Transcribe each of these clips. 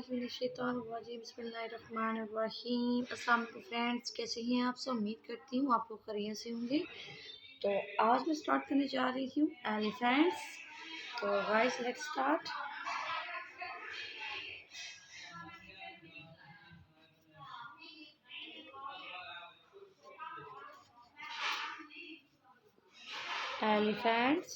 बिस्मिल्लाहिर्रहमानिर्रहीम। अस्सलाम वालेकुम फ्रेंड्स, कैसे हैं आप सब? उम्मीद करती हूँ आप लोग खैरियत से होंगे। तो आज मैं स्टार्ट करने जा रही हूँ एलिफेंट्स। तो guys let's start. Elephants,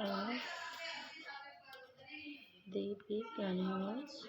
as the big animals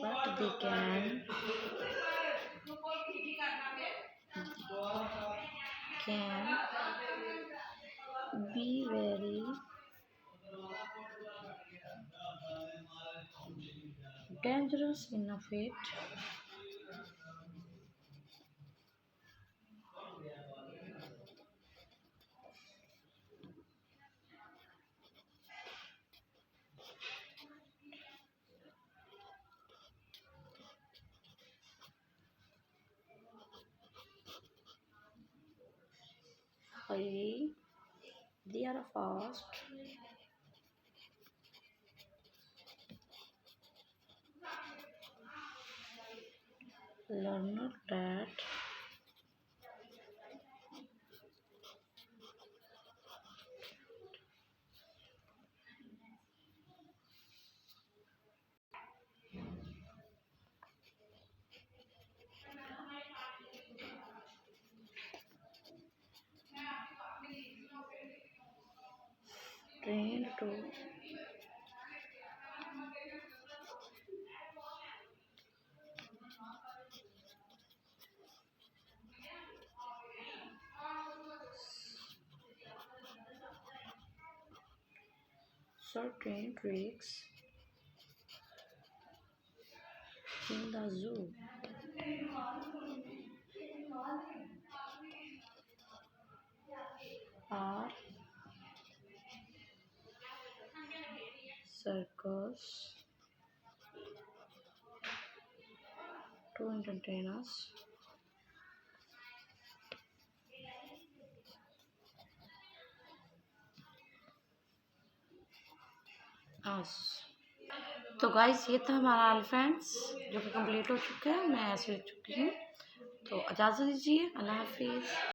but they can be very dangerous in a fit. They are fast learner that trained to certain tricks in the zoo. Are circus to entertain us. तो guys ये था हमारा elephants जो कि complete हो चुका है। मैं ऐसे लिख चुकी हूँ। तो इजाज़त दीजिए। अल्लाह हाफिज़।